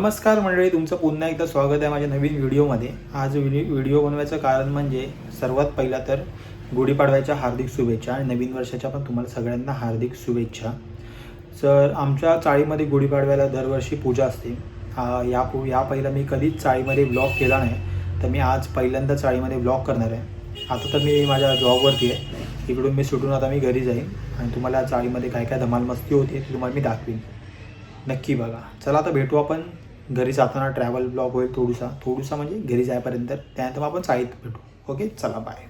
नमस्कार मंडळी, तुमचं पुन्हा एकदा स्वागत आहे माझ्या नवीन व्हिडिओमध्ये. आज व्हिडिओ बनवायचं कारण म्हणजे सर्वात पहिला तर गुढीपाडव्याच्या हार्दिक शुभेच्छा आणि नवीन वर्षाच्या पण तुम्हाला सगळ्यांना हार्दिक शुभेच्छा. तर आमच्या चाळीमध्ये गुढीपाडव्याला दरवर्षी पूजा असते. या पहिला मी कधीच चाळीमध्ये व्लॉग केला नाही, तर मी आज पहिल्यांदा चाळीमध्ये व्लॉग करणार आहे. आता तर मी माझ्या जॉबवरती आहे, इकडून मी सुटून आता मी घरी जाईन आणि तुम्हाला चाळीमध्ये काय काय धमाल मस्ती होती ती तुम्हाला मी दाखवीन. नक्की बघा. चला आता भेटू आपण घरी जाताना. ट्रॅव्हल ब्लॉग होईल थोडूसा म्हणजे घरी जाईपर्यंत. त्यानंतर मग आपण चाळीत भेटू. ओके, चला बाय.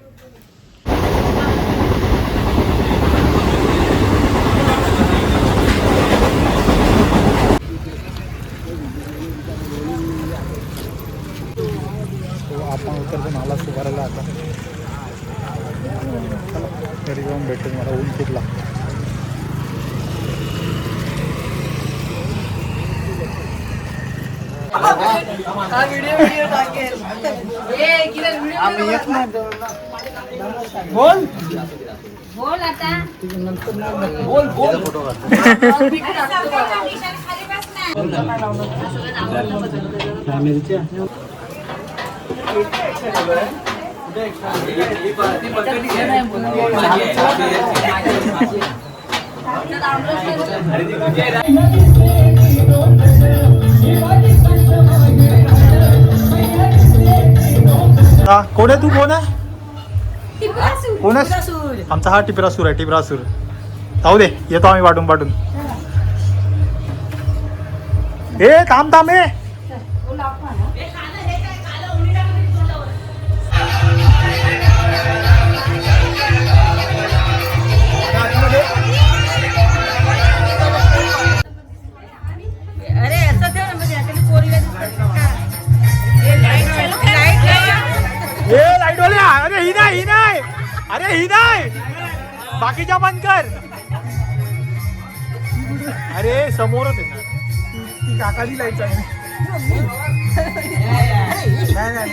आपण उतरतो नाला सुधारायला. आता घरी जाऊन भेटतो. मला ऊन खूप लागतं. बोल आता. बोल कोण आहे तू? कोण आहे? कोण आहे? आमचा हा टिपरासूर आहे. टिपरासूर जाऊ दे, येतो आम्ही वाटून. ए थांब ए. लाईट वाले. अरे ही नाही. अरे ही नाही. बाकीच्या बंद कर. अरे समोरच आहे ना ती काकाची लाईट चालली. नाही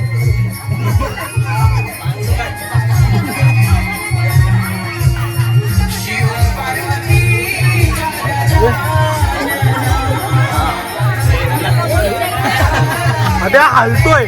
अरे हलतोय.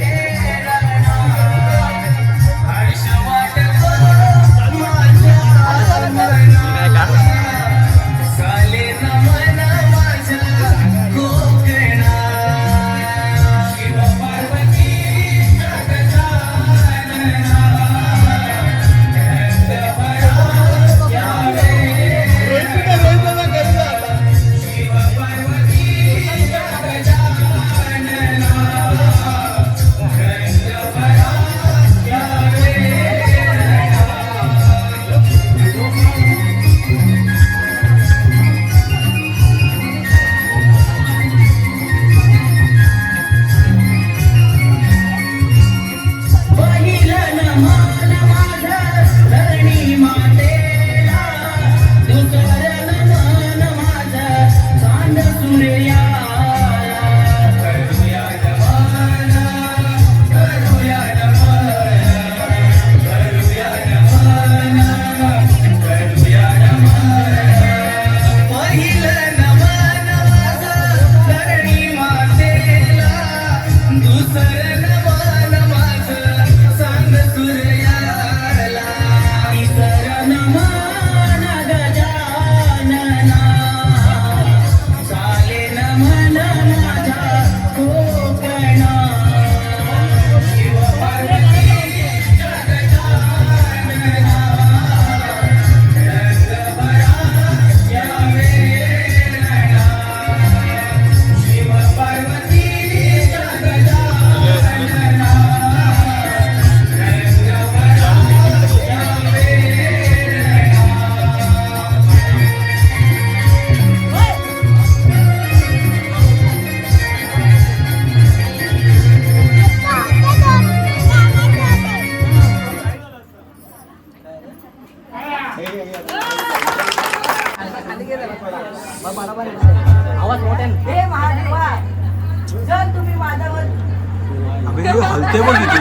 हलते बघ किती.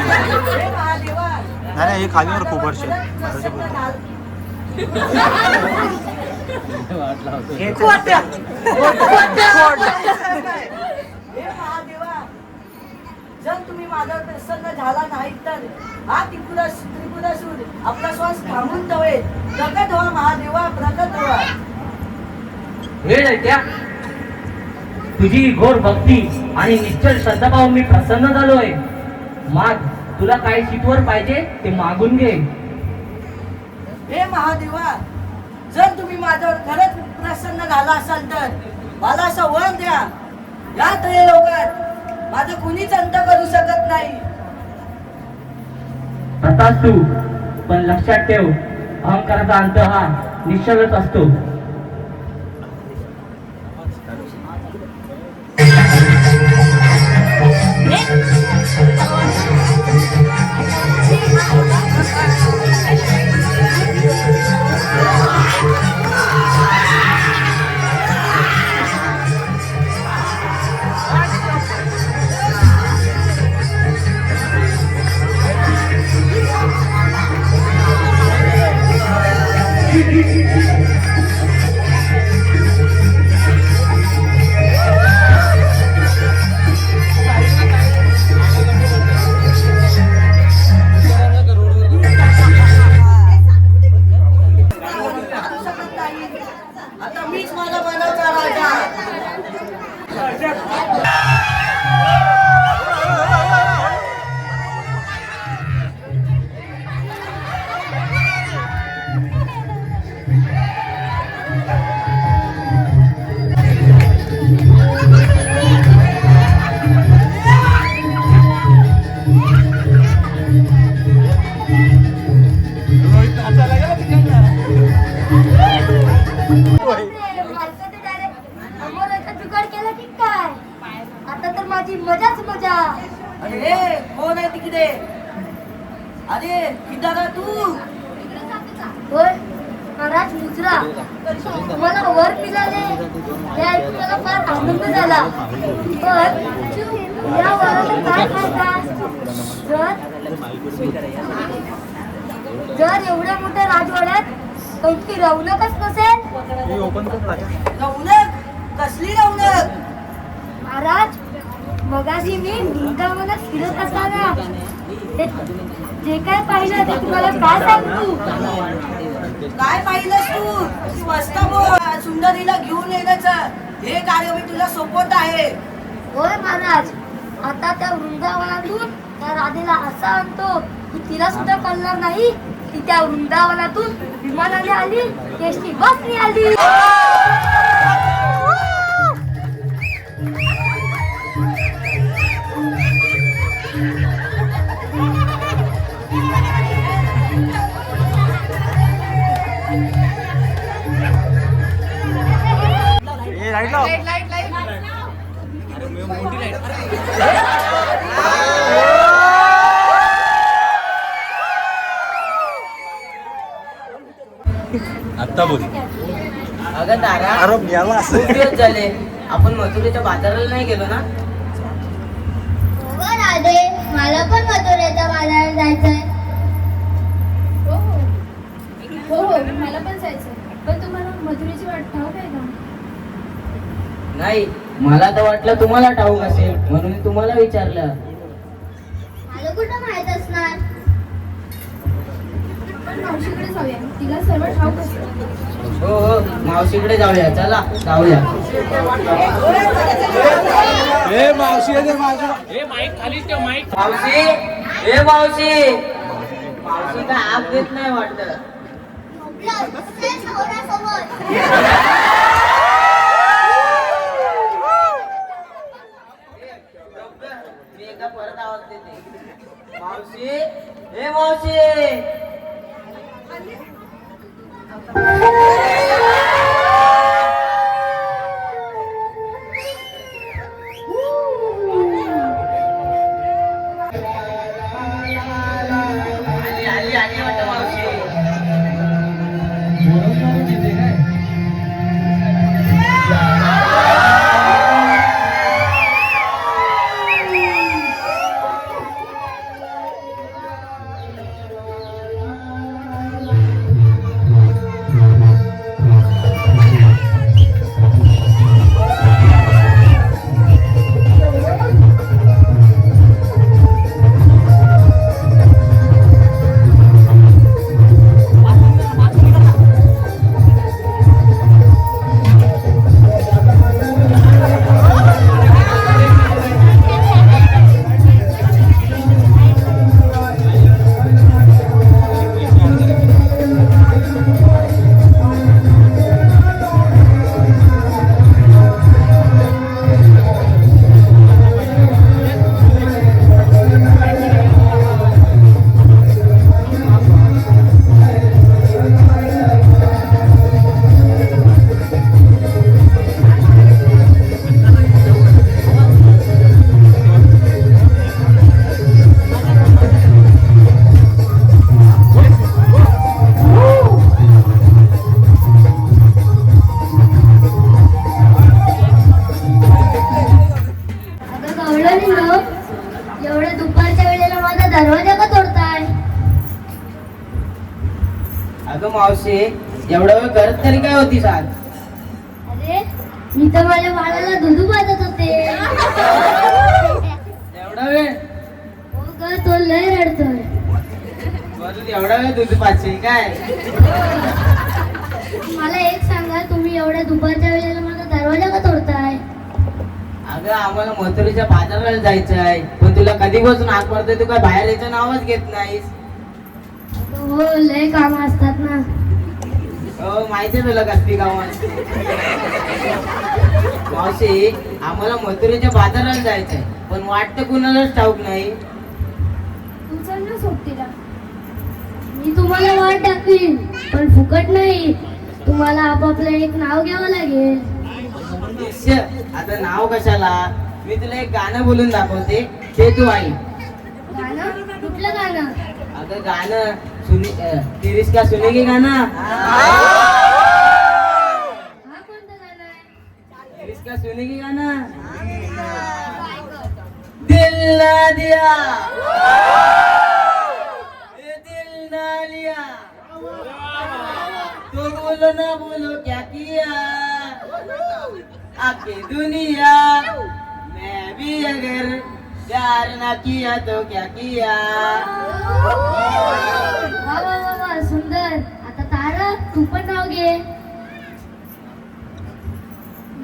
नाही हे खालीवर खूप वर्ष. माझा प्रसन्न झाला नाही तर हा त्रिपुरासूर आपला श्वास थांबून तळे प्रकट व्हा महादेवा प्रकट व्हा. हे दैत्या, तुझी घोर भक्ती आणि निश्चल श्रद्धा पाहून मी प्रसन्न झालोय. माग, तुला काय शीतवर पाहिजे ते मागून घे. हे महादेवा, जर तुम्ही माझ्यावर खरंच प्रसन्न झाला असाल तर मला असं वर द्या. या तळे लोकात माझं कुणीच अंत करू शकत नाही. तथाच तू, पण लक्षात ठेव, अहंकाराचा अंत हा निश्चलच असतो. आता मीच माझा मनाचा राजा. आता तर माझी मजाच मजा. अरे कोण आहे तिकडे? अरे किदारा तू? होय महाराज मुजरा, तुम्हाला वर मिळाले हे ऐकून मला फार आनंद झाला. पण या वराचा काय फायदा? जर एवढ्या मोठ्या राजवाड्यात कोणती रौनकच नसेल. रौनक? कसली रौनक? महाराज, मगाशी मी वृंदावनात फिरत असताना जे काय पाहिलं ते तुम्हाला काय सांगू. काय पाहिलंस तू? स्वस्त सुंदरीला घेऊन येण्याचं हे कार्य मी तुला सोपवत आहे. होय महाराज, आता त्या वृंदावनातून त्या राधेला असा आणतो की तिला सुद्धा कळणार नाही की त्या वृंदावनातून विमानाने आली की एसटी बसने आली. आता बोल. अगं तारा, खूप दिवस झाले आपण मथुरेच्या बाजाराला नाही गेलो ना. राधे, मला पण मथुरेच्या बाजारात जायचंय. हो हो, मला पण जायचं. पण तुम्हाला मथुरेची वाट ठाऊक आहे का? नाही, मला तर वाटलं तुम्हाला ठाऊक असेल म्हणून मी तुम्हाला विचारलं. मला कुठं माहित असणार. पण मावशीकडे जाऊया, तिला सर्व ठाऊक असेल. हो हो, मावशीकडे जाऊया. चला जाऊया. मावशी, ए मावशी, मावशी काय आग देत नाही वाटत. मी एकदा परत आवाज देते. मावशी, ए मावशी. आली वाटतं मावशी. बाबांनो, एवढ्या दुपारच्या वेळेला माझा दरवाजा का तोडताय? अगं मावशी, एवढा वेळ करत तरी काय होतीस आज? अरे मी तर माझ्या बाळाला दुधू पाजत होते. एवढा वेळ? हो ग, तो लय रडतोय. बरं, एवढा वेळ दूध पाचशे काय? मला एक सांगा, तुम्ही एवढ्या दुपारच्या वेळेला माझा दरवाजा का तोडताय? अगं आम्हाला मथुरेच्या बाजाराला जायचं आहे, पण तुला कधी बसून हाक मारतोय, तू काय बाहेर यायचं नावच घेत नाहीस. हो, लय काम असतात ना. हो, माहितीये तुला कसली गावात. मावशी, आम्हाला मथुरेच्या बाजाराला जायचंय, पण वाटतं कुणालाच ठाऊक नाही. तू चल ना सोबतीला. मी तुम्हाला वाट दाखवीन, पण फुकट नाही. तुम्हाला आपापलं एक नाव घ्यावं लागेल. शिष्य, आता नाव कशाला? मी तुला एक गाणं बोलून दाखवते, ते तू आई. गाणं? कुठलं गाणं? अगं गाणं तिरीस का सुनेगी गाणं. हा कोणतं गाणं आहे? तिरीस का सुनेगी गाणं. दिल ना दिया, ये दिल ना लिया, तो बोलो ना बोलो क्या किया, आके दुनिया मैं भी अगर प्यार ना किया तो क्या किया. वा वा वा वा, सुंदर. आता तारा, तू पण नाव घे.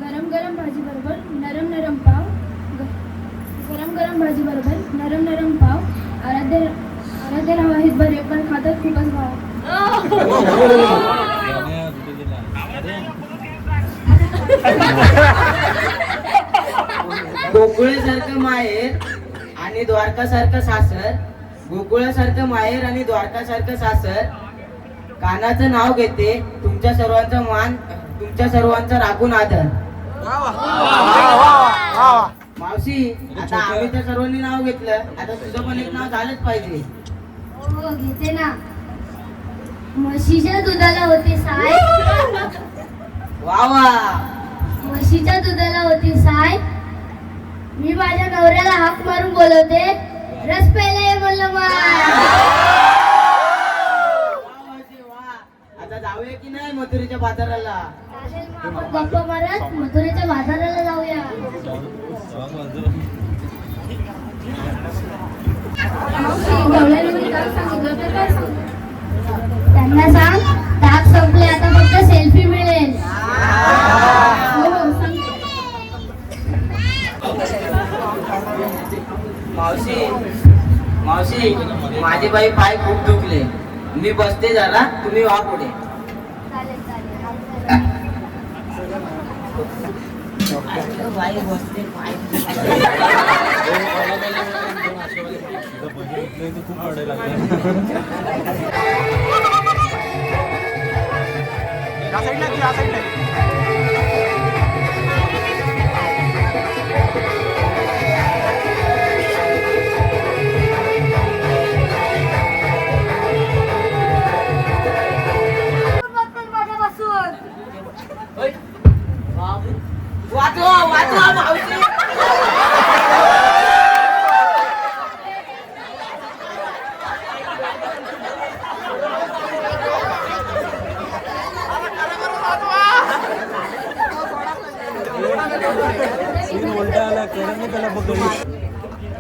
गरम गरम भाजी बरोबर नरम नरम पाव. गरम गरम भाजी बरोबर नरम नरम पाव. आराध्य राव आहेत बरे, पण खातात खूपच भाव. गोकुळासारखं माहेर आणि द्वारकासारखं सासर, गोकुळासारखं माहेर आणि द्वारकासारखं सासर. कानाचं नाव घेते, तुमच्या सर्वांचा मान, तुमच्या सर्वांचा राखून आदर. मावशी, आता आम्ही तर सर्वांनी नाव घेतलं, आता तुझं पण एक नाव झालंच पाहिजे. हो, घेते ना. म्हशीच्या दुधाला होती साय. वा वा. म्हशीच्या दुधाला होती साय. मी माझ्या नवऱ्याला हाक मारून बोलवते, रस प्यायला ये म्हणलं मा. आता जाऊया की नाही मथुरेच्या बाजाराला? चालेल, मग आपण गप्पा मारत मथुरेच्या बाजाराला जाऊया. गवळ्याने मी काय सांगितलं तर काय सांगू? त्यांना सांग, ताक संपले, आता फक्त सेल्फी मिळेल. हो हो, सांगते. मावशी, मावशी, माझे बाई पाय खूप दुखले, मी बसते जरा, तुम्ही वा पुढे. चालेल चालेल. बाई बसते, पाय माझ्यापासून वाचवा वाचवा मावशी.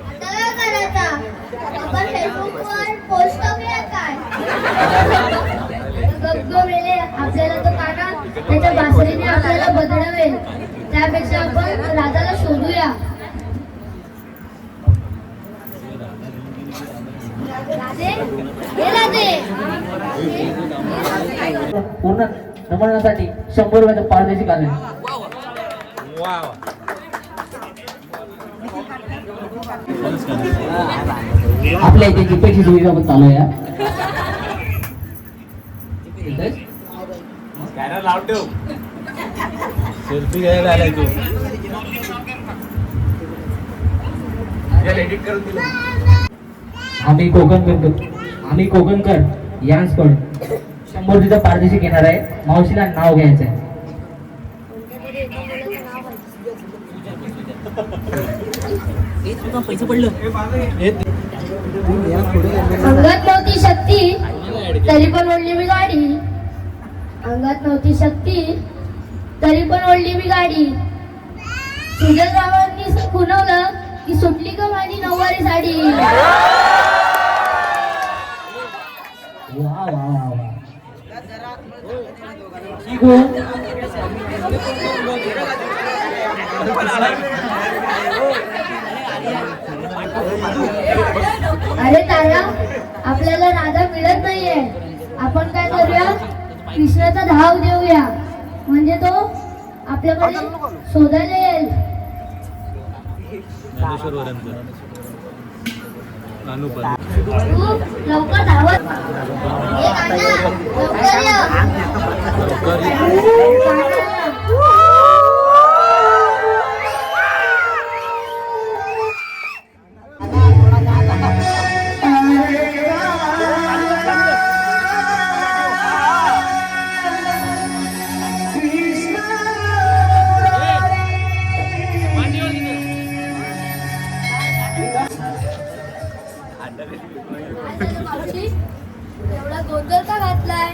आता काय करायचा? आपण फेसबुकवर पोस्ट करूया काय? गप्प मेले, आपल्याला तो काना त्याच्या बासरीने आपल्याला बदलवेल. त्यापेक्षा आपण राधाला शोधूया. राधे, हे राधे. पूर्ण रमण्यासाठी 100 रुपयाचं पारदेशी आले. आपल्या इथे जीपेची सुविधा पण चालू आहे. सेल्फी घ्यायला आलाय तू. आम्ही कोकणकर यांसकडून 100 रुपयाचा पारदेशी घेणार आहे. मावशीला नाव घ्यायचं आहे. इतकं अंगात नव्हती शक्ती तरी पण ओढली मी गाडी. अंगात नव्हती शक्ती तरी पण ओढली मी गाडी. सुजलरावांनी खुणवलं की सुटली का माझी नऊवारी साडी. वा वा वा वा. ठीक हो. अरे तारा, आपल्याला राधा मिळत नाहीये. आपण काय करूया, कृष्णाचा धाव देऊया, म्हणजे तो आपल्याकडे शोधायला येईल. तू लवकर धावत ये कान्हा, लवकर ये. मावशी, एवढा गोंधळ का घातलाय?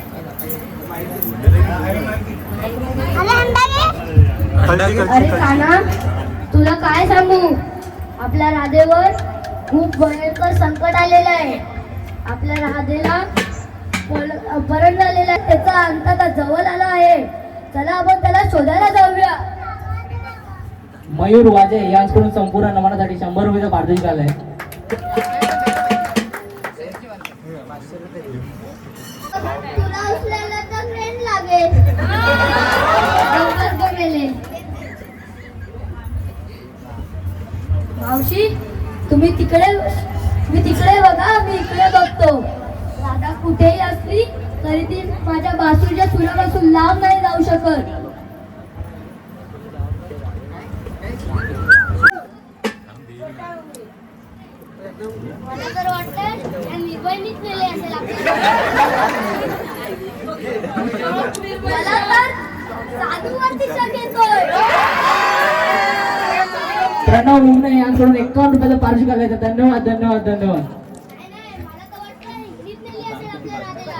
अरे कान्हा, तुला काय सांगू, आपल्या राधेवर खूप भयंकर संकट आलेलं आहे. आपल्या राधेला अपहरण झालेलं आहे. त्याचा अंत आता जवळ आला आहे. चला आपण त्याला शोधायला जाऊया. मयूर वाजे यांच्याकडून संपूर्ण नमनासाठी 100 रुपयाचा पारितोषिक आलाय. तुला उचलायला तर ट्रेन लागेल. लवकर गमेले. मावशी, तुम्ही तिकडे बघा, मी इकडे बघतो. राधा कुठेही असली तरी ती माझ्या बासूच्या सुरापासून लांब नाही जाऊ शकत. मला तर वाटतं त्या निर्भयनीच नेले असेल मला तर साधूवरती शक येतोय. प्रणव मुंबई यांच्याकडून 51 रुपयाचा पारितोषिक आलाय. धन्यवाद धन्यवाद धन्यवाद. नाही, मला तर वाटतं इंग्लिश नेली असेल आपल्या राधेला.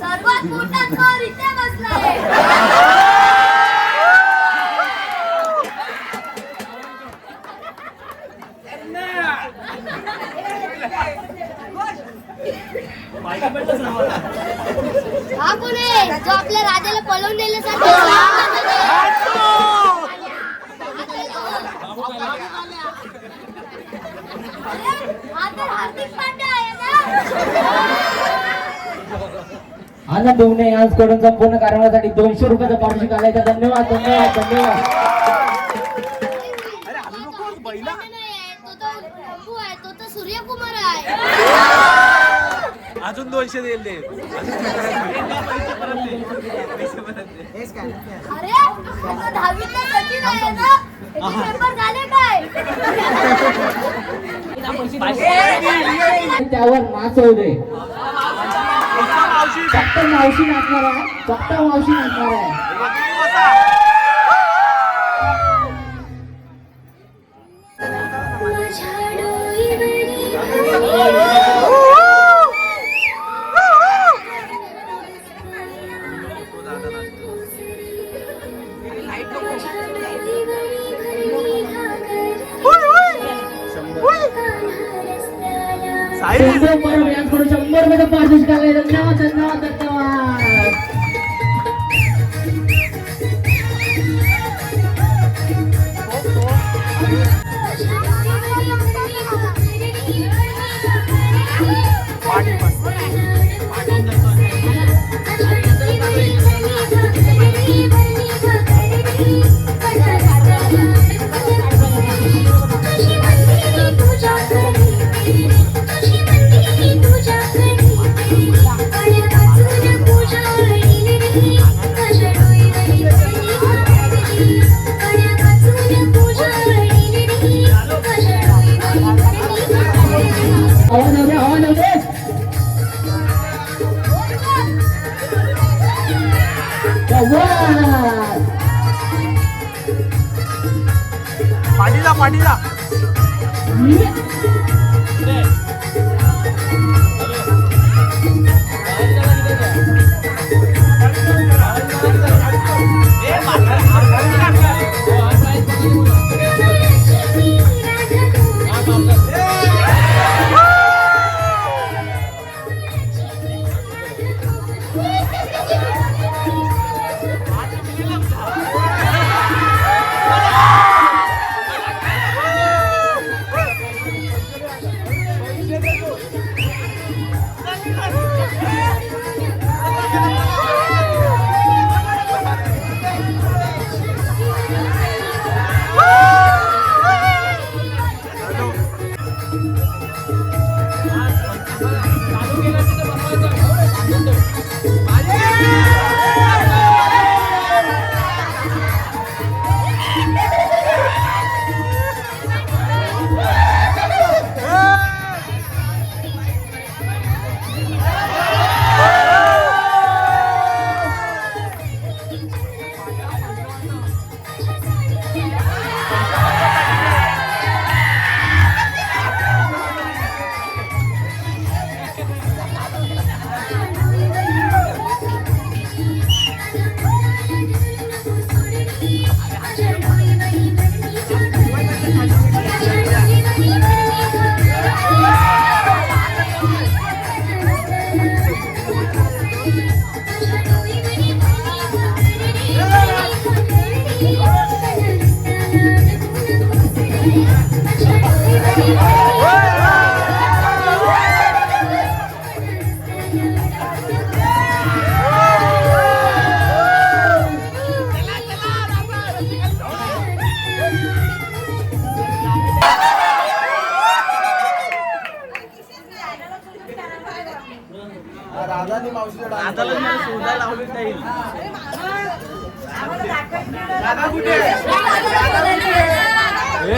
सर्वात मोठा चोर इथे बसलाय. हा कोण आहे जो आपल्या राजाला पळवून नेल्यासारखं? हा तर हार्दिक पांड्या आहे ना. आनंद उमने यांच्याकडून संपूर्ण कारभारासाठी 200 रुपयाचा पारितोषिक आलाय. धन्यवाद धन्यवाद धन्यवाद. तो तर सूर्यकुमार आहे. अजून 200 दिले. अरे, आता 10वीतला सचिन आहे ना. त्याचे पेपर झाले काय? त्यावर नाचवू दे. फक्त मावशी नाचणार आहे. फक्त मावशी नाचणार आहे. यांच्याकडून 100 रुपयाचा पारितोषिक आलाय. धन्यवाद धन्यवाद धन्यवाद. पाडीला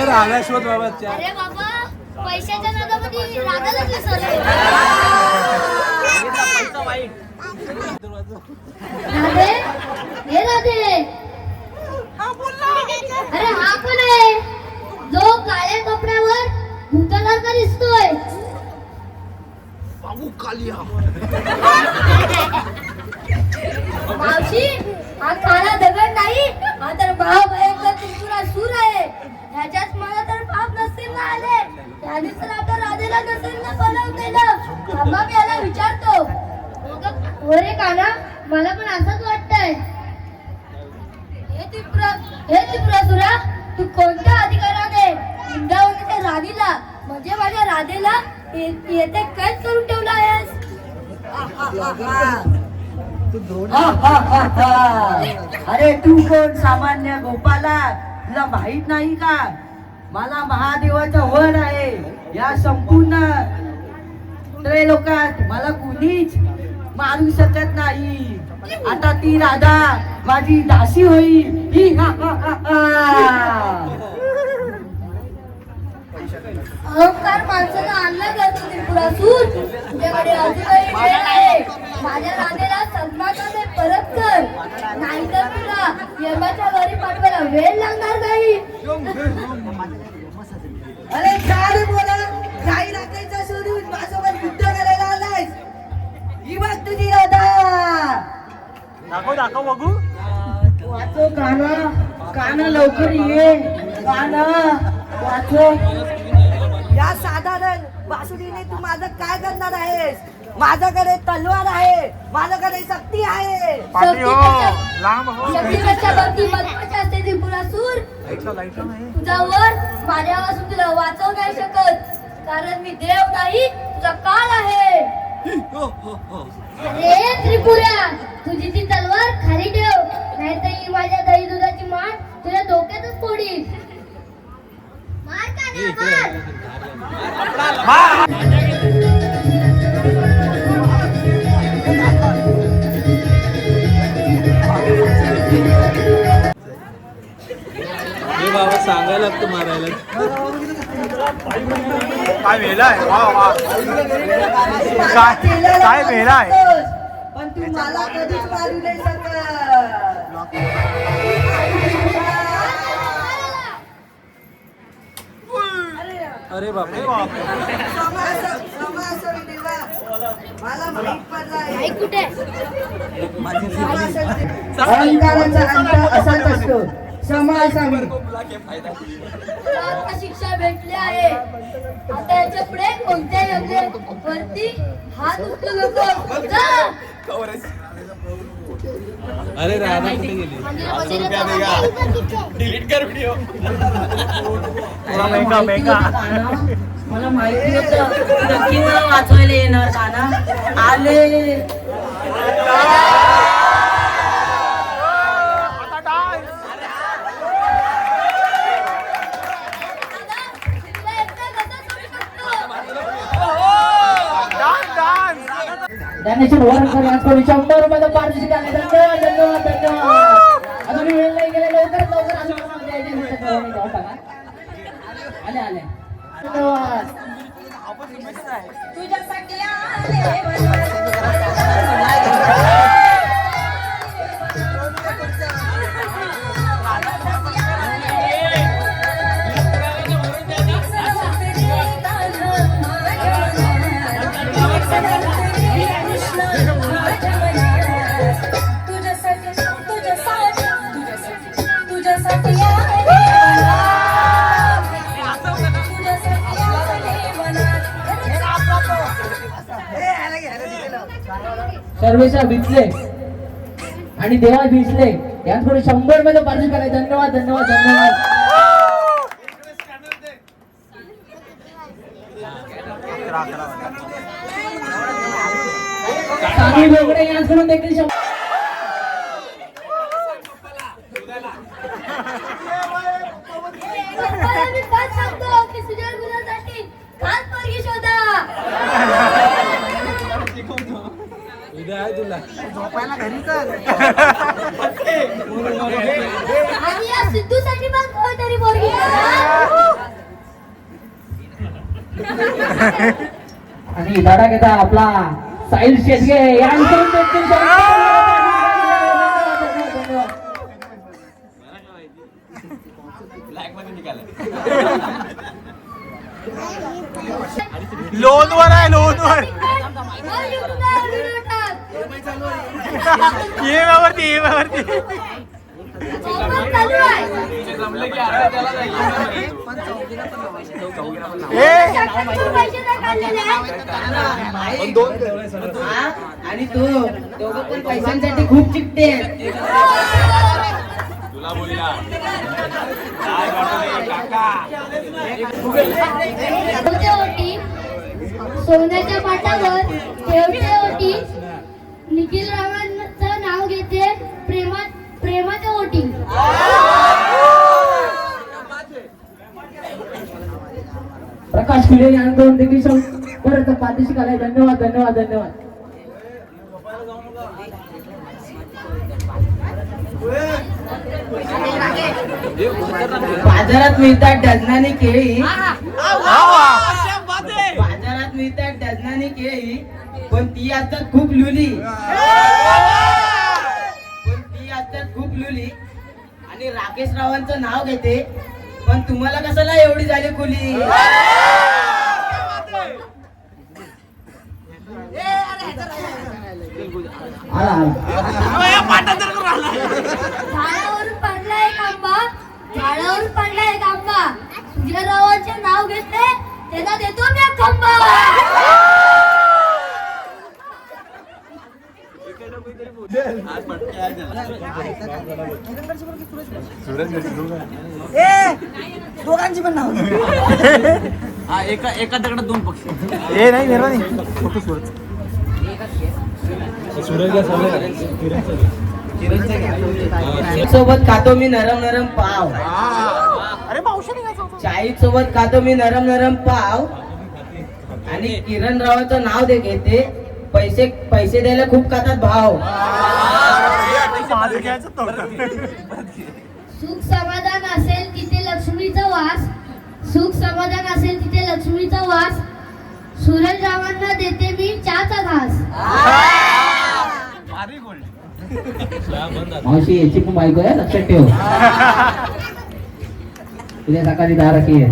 राधा शोध बाबा. अरे बाबा पैशाच्या नादामध्ये राधालाच विसरले. राधे हे राधे अरे हा कोण आहे जो काळ्या कपड्यावर भूतासारखा दिसतोय? मावशी हा काळा दगड नाही, हा तर महाभयंकर त्रिपुरासूर आहे. ह्याच्याच मला तर पाप नसतील ना आले, त्याने तर आता राधेला नसेल ना बनवलेलं. थांबा मी याला विचारतो. हो रे काना, मला पण असंच वाटतंय. हे त्रिपुरासुरा, तू कोणत्या अधिकाराने वृंदावनाच्या राणीला म्हणजे माझ्या राधेला येथे कैद करून ठेवला आहेस? अरे तू कोण सामान्य गोपाला? तुला माहित नाही का मला महादेवाचा वर आहे. या संपूर्ण त्रैलोकात मला कुणीच मारू शकत नाही. आता ती राधा माझी दासी होईल. अहंकार माणसाला आणला जातो त्रिपुरासूर. तुझ्याकडे अजूनही वेळ आहे. माझ्या राधेला सन्मानाने परत कर, नाहीतर तुला यमाच्या घरी पाठवायला वेळ लागणार नाही. अरे काय बोला, काही रात्रीचा सोडून माझ्यावर युद्ध करायला आलायस? ही बघ तुझी राधा. दाखव बघू. वाचो काना, काना लवकर ये. काना वाचो. या साधारण बासुरीने तू माझं काय करणार आहेस? माझ्याकडे तलवार आहे, माझ्याकडे शक्ती आहे. शक्तीपेक्षा भक्ती महत्वाची असते त्रिपुरासूर. तुझा वर माझ्यापासून तुला वाचवू नाही शकत, कारण मी देव नाही, तुझा काळ आहे. अरे त्रिपुरा, तुझी ती तलवार खाली ठेव, नाहीतर ही माझ्या दही दुधाची मान तुझ्या डोक्यातच फोडील. मार काना, मार. बाबा सांगायला लागतं मारायला. काय वेलाय, वा वा, काय वेलाय. पण तू मला कधीच मारू नाही शकत. मला माहित पडलं आई कुठे अहंकाराचा अंत असाच असतो. समाजाचा आता शिक्षा भेटली आहे. आता याच्या पुढे कोणत्याही आपले वरती हात उचलू नको. जा. अरे राधा कुठे गेली? डिलीट कर व्हिडिओ. मला माहिती होतं नक्की मला वाचवायला येणार काना. आले तुला एकटा कसं सोडू शकतो? डॅनेशन वरकर यांच्याकडून 100 रुपयाचं पारितोषिक आले. धन्यवाद धन्यवाद धन्यवाद. अजून वेळ नाही गेले. लवकरात लवकर अजून कोणाला द्यायचे असेल तर करून द्या बघा. आले आले. धन्यवाद. तुझ्यासाठी आले सर्वेशा भिजले आणि देवा भिजले यांच्याकडून 100 रुपयाचं पारितोषिक आले. धन्यवाद धन्यवाद धन्यवाद. सानी वेगळे यांच्याकडून देखील 100. पप्पाला मी काय सांगतो की सुजय गुणासाठी काल पोरगी शोधा. उद्या आहे तुला. आणि या सिद्धूसाठी पण कोणतरी पोरगी शोधा. आणि धडा घेता आपला साहिल शेटगे यांच्याकडून देखील 100 धन्यवाद. लोनवर आहे लोनवर. मग YouTube ला video टाक. EMI Offer चालू आहे. शासनाकडून पैसे नाही काढलेले आहे. आणि तू दोघं पण पैशांसाठी खूप चिकटे आहेत. ठेवते ओटी सोन्याच्या पाटावर ठेवते ओटी. निखिल रावांचं नाव घेते प्रेमाच्या ओटी. प्रकाश फिरे यांच्याकडून देखील 100 रुपयाचं पारितोषिक आले. धन्यवाद धन्यवाद धन्यवाद. बाजारात मिळतात डझनाने केळी. बाजारात मिळतात डझनाने केळी पण ती असतात खूप लुली. खूप लुली आणि राकेश रावांचं नाव घेते पण तुम्हाला कशाला एवढी झाली कुली. झाडावरून पडला एक आंबा. झाडावरून पडला एक आंबा. सुजयरावांचे नाव घेते त्यांना देतो मी एक खंबा. दोघांची पण नाव एका दगडात 2 पक्षी. हे नाही नेला नाही फोटो सोबत खातो मी नरम नरम पाव. अरे मावशी चाई सोबत खातो मी नरम नरम पाव. आणि किरण रावाचं नाव दे घेते पैसे द्यायला खूप खातात भाव. सुख समाधान असेल तिथे लक्ष्मीचा वास. सुख समाधान असेल तिथे लक्ष्मीचा वास. सूरजरावांना देते मी चहाचा घास. मावशी याची पण बायको आहे लक्षात ठेव. उद्या सकाळी 10 राखी आहे.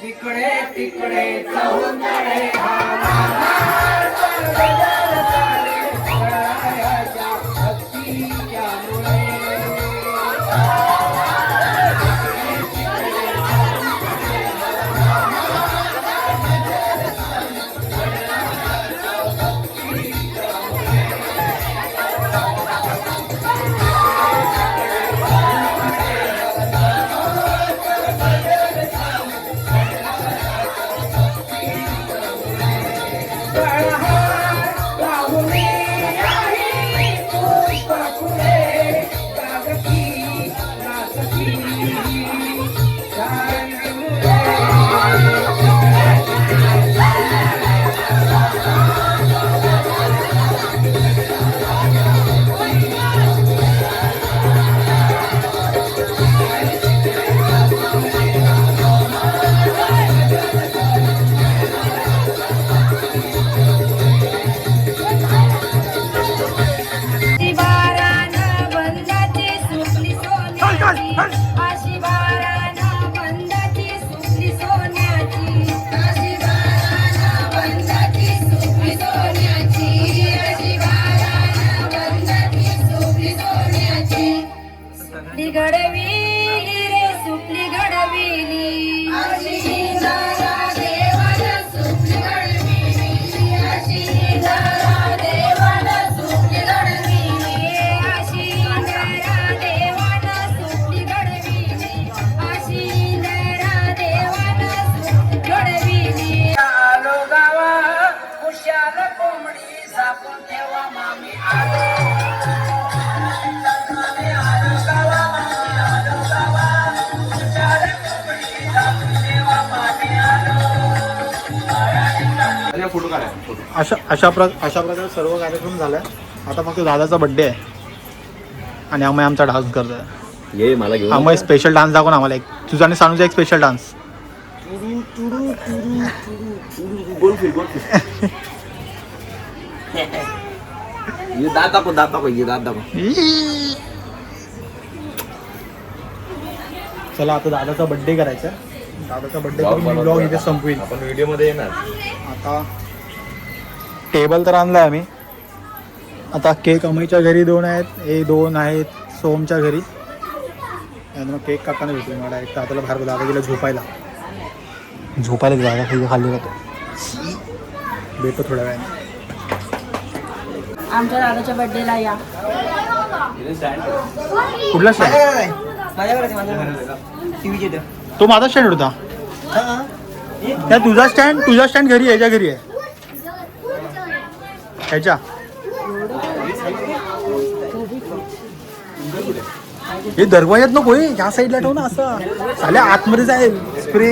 तिकडे तिकडे जाऊन घडविली रे सुपली घडविली अशी दारा देवाला सुपली घडविली अशी दारा देवाला सुपली घडविली अशी दारा देवाला सुपली घडविली अशी दारा देवाला सुपली घडविली आलो गावा कुशाल कोंबडी झाकून ठेवा मामी आलो अशा प्रकारे सर्व कार्यक्रम झाला. आता फक्त दादाचा बड्डे आहे आणि आम्ही आमचा डान्स करतोय. ये मला घेऊन आम्ही स्पेशल डान्स दाखवून आम्हाला एक तुझा आणि सानूचा एक स्पेशल डान्स. गोल फिर ये दात दाखव ये दात दाखव. चला आता दादाचा बड्डे करायचा. दादाचा बड्डे करून ब्लॉग इथे संपवीन. आपण व्हिडिओ मध्ये येणार. आता टेबल तर आणलाय आम्ही. आता केक अमईच्या घरी 2 आहेत, हे 2 आहेत सोमच्या घरी. आणि मग केक काकाने भेटून मला एक दादाला बाहेर दादा गेला झोपायला दादा खाली खाल्ली जातो. भेटतो थोड्या वेळाने. आमच्या दादाच्या बर्थडेला या. कुठला स्टँड? तो माझा स्टँड होता. त्या तुझा स्टँड घरी आहे, याच्या घरी आहे ह्याच्या. हे दरवाजात नको आहे, ह्या साईडला ठेव ना. असं चालेल आतमध्ये जाईल स्प्रे.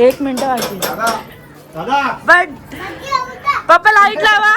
एक मिनिट वाटते. दादा बट पप्पा लाईट लावा.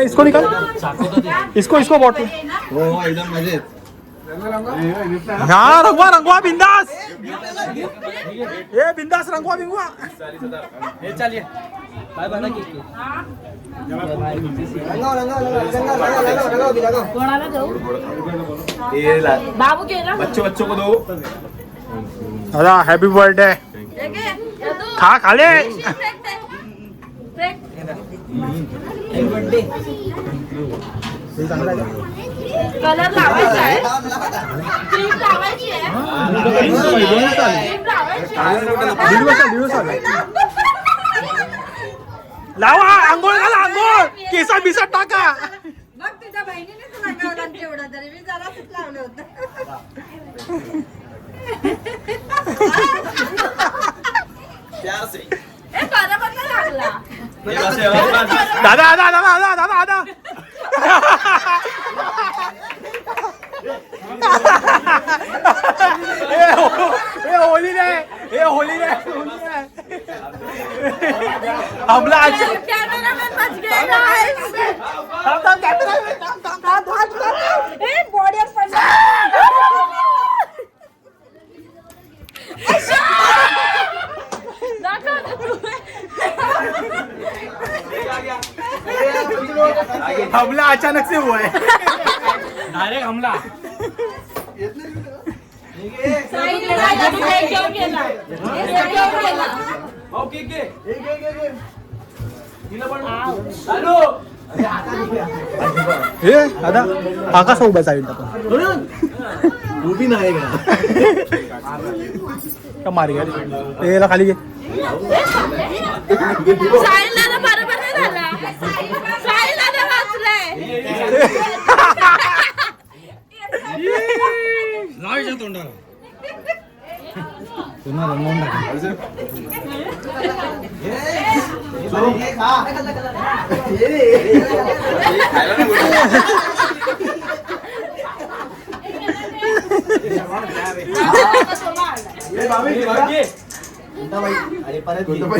इसको निकाल. इसको बॉटल. हो एकदम मजेत. हाँ रंगवा रंगवा बिंदास ये बिंदास रंगवा बिंगवा बाबू केला बच्चों को दो. दादा हॅपी बर्थडे खा खाले कलर लावायचा आहे क्रीम लावायची आहे लावा आंघोळ घाला आंघोळ केसा बिसा टाका मग तुझ्या बहिणीने तुला गावलं तेवढं तरी मी जरा लावलं होतं प्यार से. ए बरोबर नाही लागला दादा दादा दादा दादा दादा ए होली नाही ए होली नाही हमला कॅमेरामॅन बच गेला ए बॉडीवर पडला हमला अचानक से हुआ है डायरेक्ट हमला हे दादा आकाश उभा साईड आपण उभी नाही का. का मारी गे याला खाली घे साहिलला बरोबर नाही झाला साहिलला वाचलंय लावायच्या तोंडाला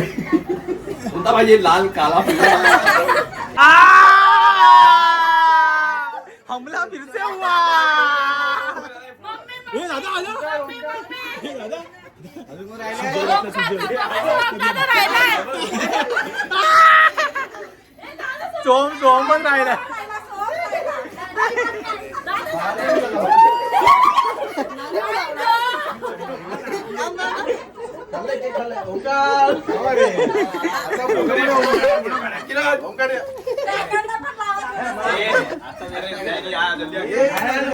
कोणता पाहिजे लाल काला हमला फिर से हुआ ए दादा आजा ए दादा सोम सोम पण राहिला ओंकार